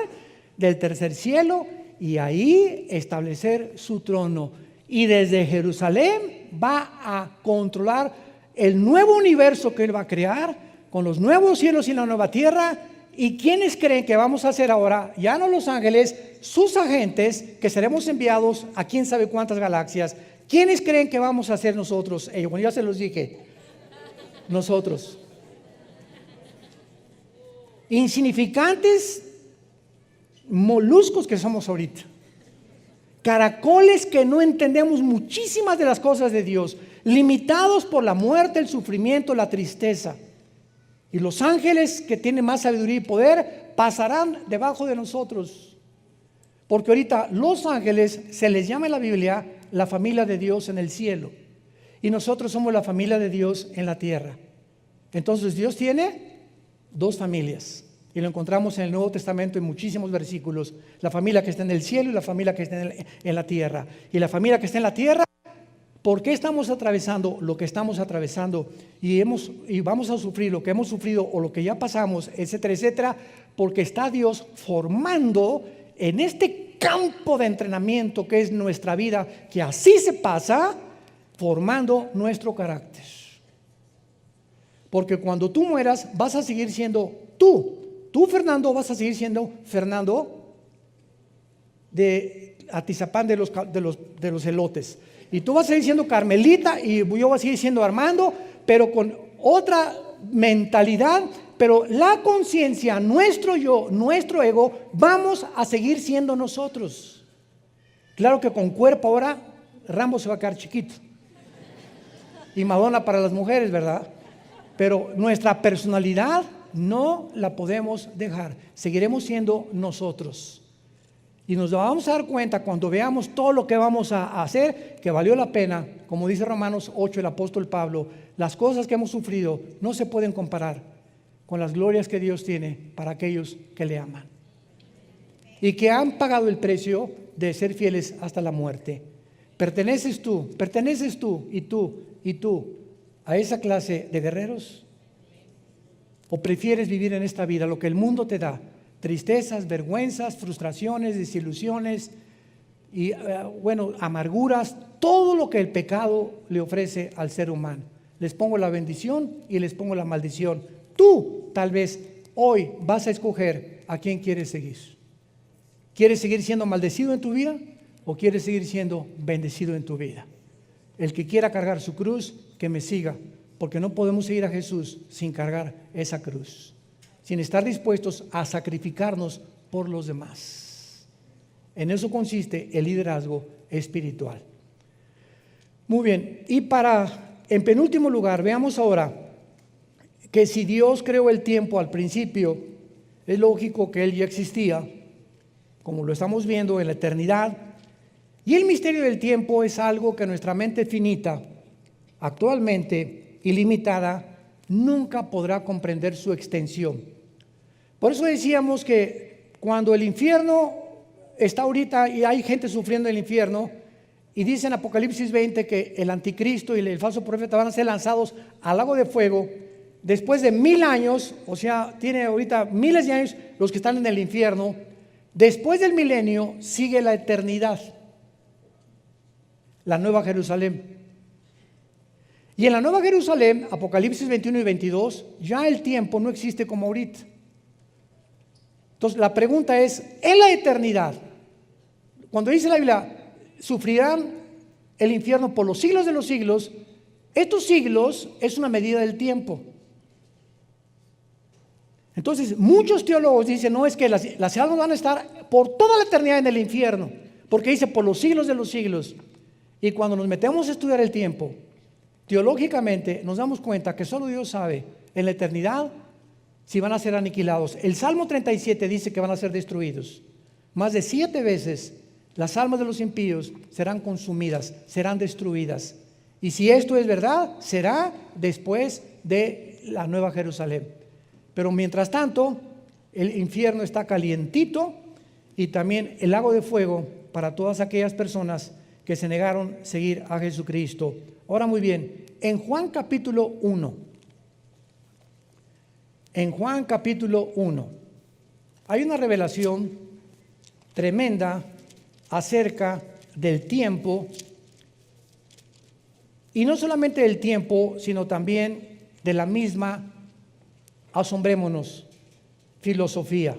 del tercer cielo y ahí establecer su trono. Y desde Jerusalén va a controlar el nuevo universo que Él va a crear, con los nuevos cielos y la nueva tierra. ¿Y quiénes creen que vamos a hacer ahora? Ya no los ángeles, sus agentes, que seremos enviados a quién sabe cuántas galaxias. ¿Quiénes creen que vamos a hacer nosotros? Bueno, ya se los dije. Nosotros. Insignificantes moluscos que somos ahorita. Caracoles que no entendemos muchísimas de las cosas de Dios. Limitados por la muerte, el sufrimiento, la tristeza. Y los ángeles que tienen más sabiduría y poder pasarán debajo de nosotros. Porque ahorita los ángeles se les llama en la Biblia la familia de Dios en el cielo. Y nosotros somos la familia de Dios en la tierra. Entonces Dios tiene dos familias. Y lo encontramos en el Nuevo Testamento en muchísimos versículos. La familia que está en el cielo y la familia que está en la tierra. Y la familia que está en la tierra, ¿por qué estamos atravesando lo que estamos atravesando y vamos a sufrir lo que hemos sufrido o lo que ya pasamos, etcétera, etcétera? Porque está Dios formando en este campo de entrenamiento que es nuestra vida, que así se pasa, formando nuestro carácter. Porque cuando tú mueras vas a seguir siendo tú. Tú, Fernando, vas a seguir siendo Fernando de Atizapán de los elotes. Y tú vas a seguir siendo Carmelita y yo voy a seguir siendo Armando, pero con otra mentalidad. Pero la conciencia, nuestro yo, nuestro ego, vamos a seguir siendo nosotros. Claro que con cuerpo ahora Rambo se va a quedar chiquito. Y Madonna para las mujeres, ¿verdad? Pero nuestra personalidad no la podemos dejar. Seguiremos siendo nosotros. Y nos vamos a dar cuenta cuando veamos todo lo que vamos a hacer, que valió la pena. Como dice Romanos 8, el apóstol Pablo, las cosas que hemos sufrido no se pueden comparar con las glorias que Dios tiene para aquellos que le aman. Y que han pagado el precio de ser fieles hasta la muerte. Perteneces tú y tú a esa clase de guerreros. ¿O prefieres vivir en esta vida lo que el mundo te da? Tristezas, vergüenzas, frustraciones, desilusiones y amarguras, todo lo que el pecado le ofrece al ser humano. Les pongo la bendición y les pongo la maldición. Tú tal vez hoy vas a escoger a quién quieres seguir. ¿Quieres seguir siendo maldecido en tu vida o quieres seguir siendo bendecido en tu vida? El que quiera cargar su cruz, que me siga, porque no podemos seguir a Jesús sin cargar esa cruz, sin estar dispuestos a sacrificarnos por los demás. En eso consiste el liderazgo espiritual. Muy bien, y en penúltimo lugar, veamos ahora que si Dios creó el tiempo al principio, es lógico que Él ya existía, como lo estamos viendo en la eternidad, y el misterio del tiempo es algo que nuestra mente finita, actualmente ilimitada, nunca podrá comprender su extensión. Por eso decíamos que cuando el infierno está ahorita y hay gente sufriendo en el infierno, y dice en Apocalipsis 20 que el anticristo y el falso profeta van a ser lanzados al lago de fuego, después de 1000 años, o sea, tiene ahorita miles de años los que están en el infierno. Después del milenio sigue la eternidad, la Nueva Jerusalén. Y en la Nueva Jerusalén, Apocalipsis 21 y 22, ya el tiempo no existe como ahorita. Entonces la pregunta es, en la eternidad, cuando dice la Biblia, sufrirán el infierno por los siglos de los siglos, estos siglos es una medida del tiempo. Entonces muchos teólogos dicen, no, es que las almas van a estar por toda la eternidad en el infierno, porque dice por los siglos de los siglos. Y cuando nos metemos a estudiar el tiempo, teológicamente nos damos cuenta que solo Dios sabe en la eternidad si van a ser aniquilados. El Salmo 37 dice que van a ser destruidos. Más de 7 veces las almas de los impíos serán consumidas, serán destruidas. Y si esto es verdad, será después de la Nueva Jerusalén. Pero mientras tanto, el infierno está calientito y también el lago de fuego para todas aquellas personas que se negaron a seguir a Jesucristo. Ahora muy bien, en Juan capítulo 1, hay una revelación tremenda acerca del tiempo, y no solamente del tiempo, sino también de la misma, asombrémonos, filosofía.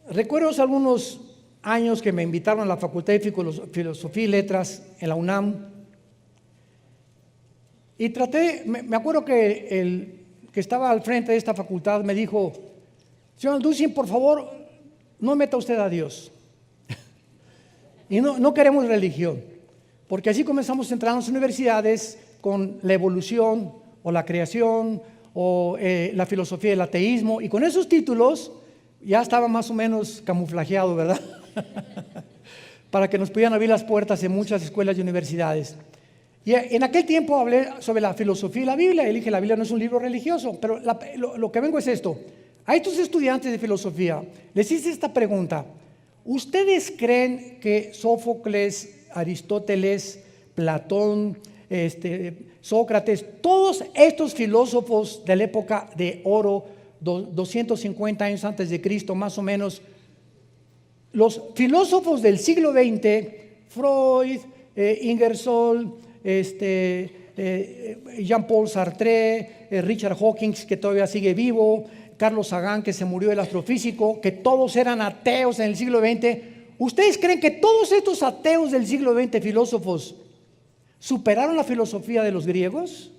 Recuerdo hace algunos años que me invitaron a la Facultad de Filosofía y Letras en la UNAM, y me acuerdo que el que estaba al frente de esta facultad me dijo: señor Alducin, por favor, no meta usted a Dios. Y no queremos religión, porque así comenzamos a entrar en las universidades con la evolución o la creación o la filosofía del ateísmo, y con esos títulos ya estaba más o menos camuflajeado, ¿verdad? Para que nos pudieran abrir las puertas en muchas escuelas y universidades. Y en aquel tiempo hablé sobre la filosofía y la Biblia, y dije: la Biblia no es un libro religioso, pero lo que vengo es esto. A estos estudiantes de filosofía les hice esta pregunta: ¿ustedes creen que Sófocles, Aristóteles, Platón, Sócrates, todos estos filósofos de la época de oro, 250 años antes de Cristo más o menos, los filósofos del siglo XX, Freud, Ingersoll, Jean-Paul Sartre, Richard Hawkins, que todavía sigue vivo, Carlos Sagan, que se murió, el astrofísico, que todos eran ateos en el siglo XX? ¿Ustedes creen que todos estos ateos del siglo XX, filósofos, superaron la filosofía de los griegos?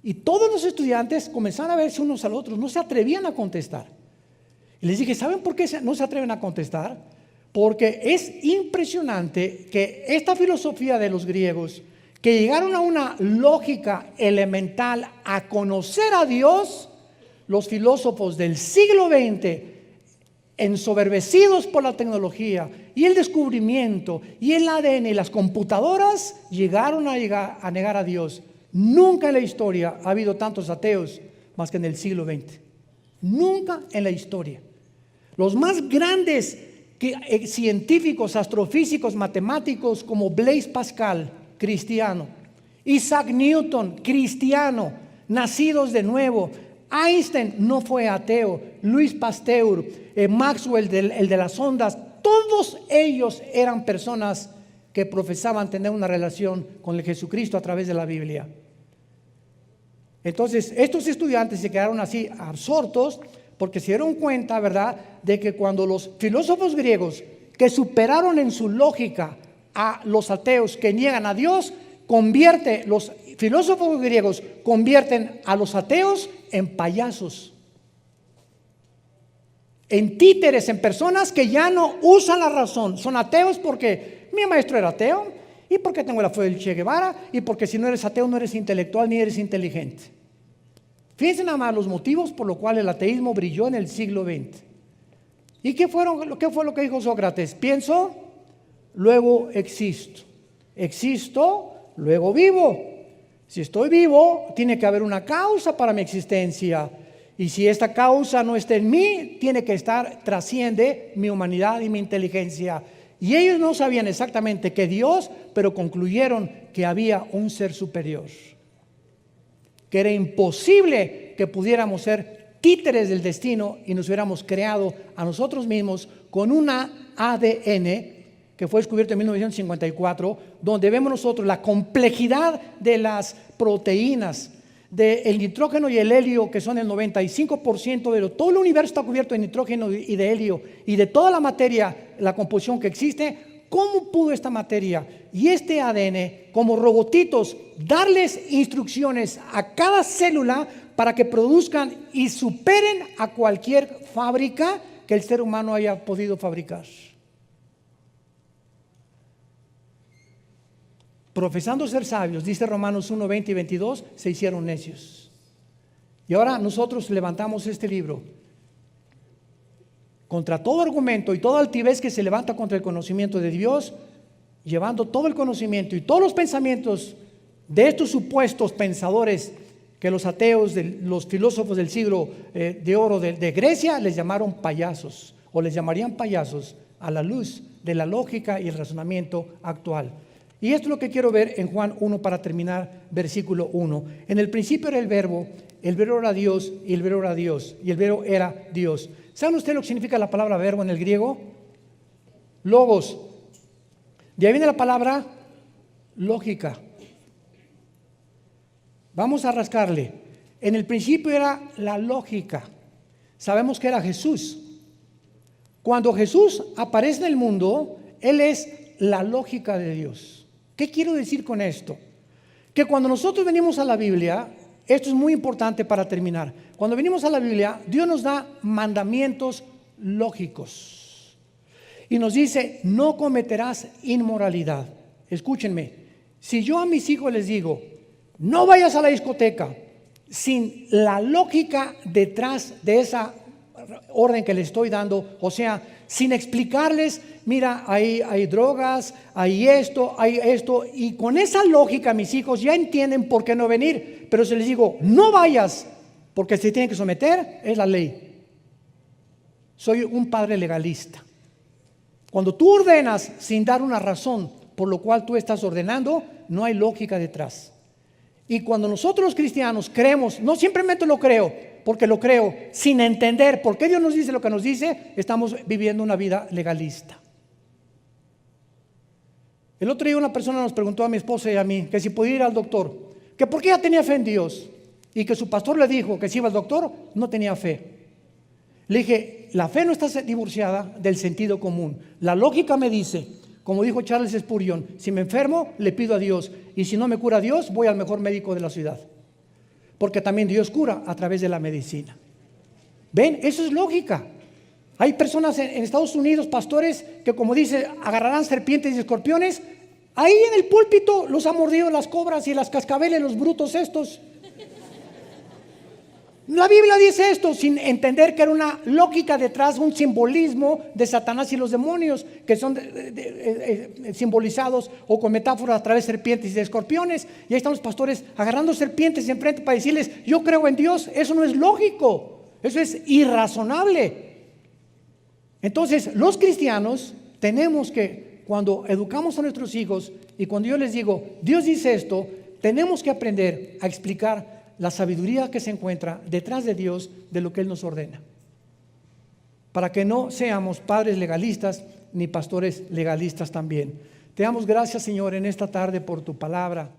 Y todos los estudiantes comenzaron a verse unos a los otros, no se atrevían a contestar. Y les dije: ¿saben por qué no se atreven a contestar? Porque es impresionante que esta filosofía de los griegos, que llegaron a una lógica elemental a conocer a Dios, los filósofos del siglo XX, ensoberbecidos por la tecnología y el descubrimiento y el ADN y las computadoras, llegaron a negar a Dios. Nunca en la historia ha habido tantos ateos más que en el siglo XX. Nunca en la historia. Los más grandes científicos, astrofísicos, matemáticos, como Blaise Pascal, cristiano; Isaac Newton, cristiano, nacidos de nuevo; Einstein no fue ateo; Louis Pasteur, Maxwell, el de las ondas, todos ellos eran personas que profesaban tener una relación con el Jesucristo a través de la Biblia. Entonces, estos estudiantes se quedaron así absortos, porque se dieron cuenta, ¿verdad?, de que cuando los filósofos griegos, que superaron en su lógica a los ateos que niegan a Dios, los filósofos griegos convierten a los ateos en payasos, en títeres, en personas que ya no usan la razón. Son ateos porque mi maestro era ateo, y porque tengo la fe del Che Guevara, y porque si no eres ateo no eres intelectual ni eres inteligente. Fíjense nada más los motivos por los cuales el ateísmo brilló en el siglo XX. ¿Y qué fue lo que dijo Sócrates? Pienso, luego existo. Existo, luego vivo. Si estoy vivo, tiene que haber una causa para mi existencia. Y si esta causa no está en mí, trasciende mi humanidad y mi inteligencia. Y ellos no sabían exactamente qué Dios, pero concluyeron que había un ser superior, que era imposible que pudiéramos ser títeres del destino y nos hubiéramos creado a nosotros mismos con una ADN que fue descubierto en 1954, donde vemos nosotros la complejidad de las proteínas, del nitrógeno y el helio, que son el 95% de todo el universo está cubierto de nitrógeno y de helio, y de toda la materia, la composición que existe. ¿Cómo pudo esta materia y este ADN, como robotitos, darles instrucciones a cada célula para que produzcan y superen a cualquier fábrica que el ser humano haya podido fabricar? Profesando ser sabios, dice Romanos 1, 20 y 22, se hicieron necios. Y ahora nosotros levantamos este libro contra todo argumento y toda altivez que se levanta contra el conocimiento de Dios, llevando todo el conocimiento y todos los pensamientos de estos supuestos pensadores que los ateos, los filósofos del siglo de oro de Grecia les llamaron payasos. o les llamarían payasos a la luz de la lógica y el razonamiento actual. Y esto es lo que quiero ver en Juan 1 para terminar, versículo 1. En el principio era el verbo era Dios y el verbo era Dios y el verbo era Dios. ¿Saben ustedes lo que significa la palabra verbo en el griego? Logos. De ahí viene la palabra lógica. Vamos a rascarle. En el principio era la lógica. Sabemos que era Jesús. Cuando Jesús aparece en el mundo, Él es la lógica de Dios. ¿Qué quiero decir con esto? Que cuando nosotros venimos a la Biblia, esto es muy importante para terminar. Cuando venimos a la Biblia, Dios nos da mandamientos lógicos. Y nos dice, no cometerás inmoralidad. Escúchenme, si yo a mis hijos les digo, no vayas a la discoteca, sin la lógica detrás de esa orden que les estoy dando, o sea, sin explicarles, mira, hay drogas, hay esto, y con esa lógica mis hijos ya entienden por qué no venir, pero si les digo, no vayas, porque se tienen que someter, es la ley. Soy un padre legalista. Cuando tú ordenas sin dar una razón por lo cual tú estás ordenando, no hay lógica detrás. Y cuando nosotros los cristianos creemos, no simplemente lo creo, porque lo creo sin entender por qué Dios nos dice lo que nos dice, estamos viviendo una vida legalista. El otro día una persona nos preguntó a mi esposa y a mí que si podía ir al doctor, que por qué ella tenía fe en Dios, y que su pastor le dijo que si iba al doctor no tenía fe. Le dije, la fe no está divorciada del sentido común. La lógica me dice, como dijo Charles Spurgeon, si me enfermo le pido a Dios, y si no me cura Dios voy al mejor médico de la ciudad, porque también Dios cura a través de la medicina. ¿Ven? Eso es lógica. Hay personas en Estados Unidos, pastores, que como dice, agarrarán serpientes y escorpiones. Ahí en el púlpito los ha mordido las cobras y las cascabeles, los brutos estos. La Biblia dice esto sin entender que era una lógica detrás, un simbolismo de Satanás y los demonios, que son simbolizados o con metáforas a través de serpientes y de escorpiones. Y ahí están los pastores agarrando serpientes enfrente para decirles, yo creo en Dios. Eso no es lógico, eso es irrazonable. Entonces, los cristianos tenemos que, cuando educamos a nuestros hijos y cuando yo les digo, Dios dice esto, tenemos que aprender a explicar la sabiduría que se encuentra detrás de Dios, de lo que Él nos ordena, para que no seamos padres legalistas ni pastores legalistas también. Te damos gracias, Señor, en esta tarde por tu palabra.